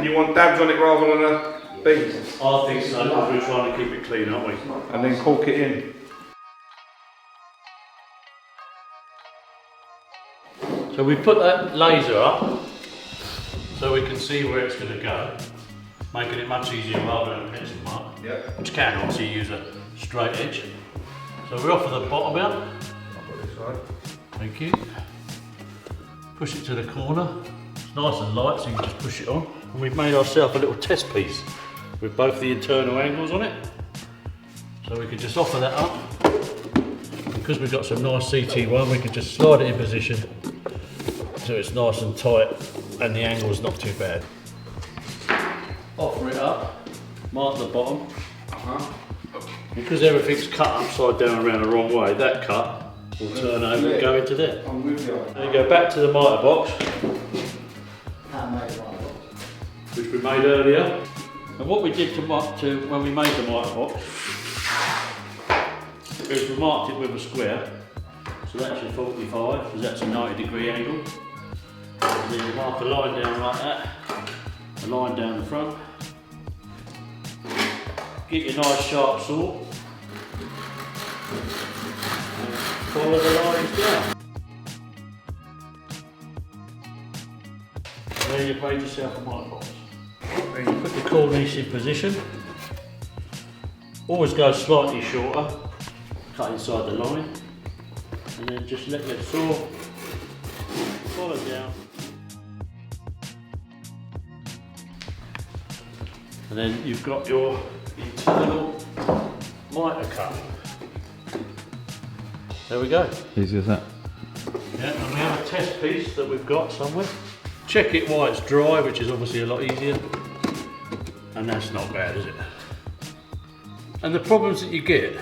And you want dabs on it rather than a bead? I think so, because we're trying to keep it clean, aren't we? And then cork it in. So we put that laser up so we can see where it's going to go, making it much easier rather than a pencil mark, which can obviously use a straight edge. So we're off of the bottom out. I'll put this side. Thank you. Push it to the corner. It's nice and light, so you can just push it on. And we've made ourselves a little test piece with both the internal angles on it. So we can just offer that up. Because we've got some nice CT1, we can just slide it in position so it's nice and tight and the angle's not too bad. Offer it up, mark the bottom. Because everything's cut upside down around the wrong way, that cut will turn over and go into there. I'm with you. Then you go back to the mitre box, which we made earlier. And what we did when we made the mitre box is we marked it with a square. So that's your 45, because that's a 90-degree angle. And then you mark a line down like that, a line down the front. Get your nice sharp saw. And follow the lines down. And there you've made yourself a mitre box. Then you put the cornice in position. Always go slightly shorter, cut inside the line. And then just let your saw follow down. And then you've got your internal mitre cut. There we go. Easy as that. Yeah, and we have a test piece that we've got somewhere. Check it while it's dry, which is obviously a lot easier. And that's not bad, is it? And the problems that you get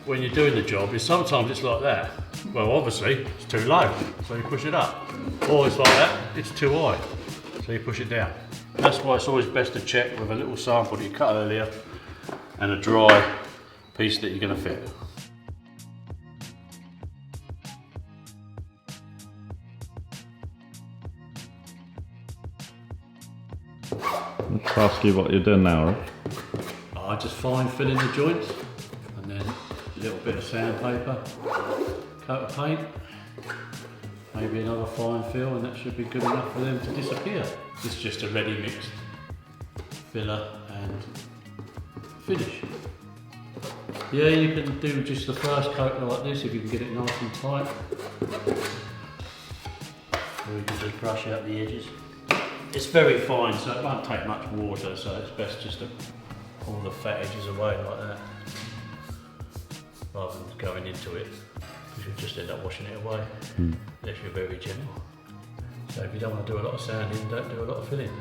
when you're doing the job is sometimes it's like that. Well, obviously, it's too low, so you push it up. Or it's like that, it's too high, so you push it down. That's why it's always best to check with a little sample that you cut earlier and a dry piece that you're going to fit. Let's ask you what you're doing now, right? I just fine filling the joints and then a little bit of sandpaper, coat of paint, maybe another fine fill, and that should be good enough for them to disappear. It's just a ready mixed filler and finish. Yeah, you can do just the first coat like this if you can get it nice and tight. Or you can just brush out the edges. It's very fine, so it won't take much water, so it's best just to pull the fat edges away like that, rather than going into it, because you'll just end up washing it away, unless you're very gentle. So if you don't want to do a lot of sanding, don't do a lot of filling.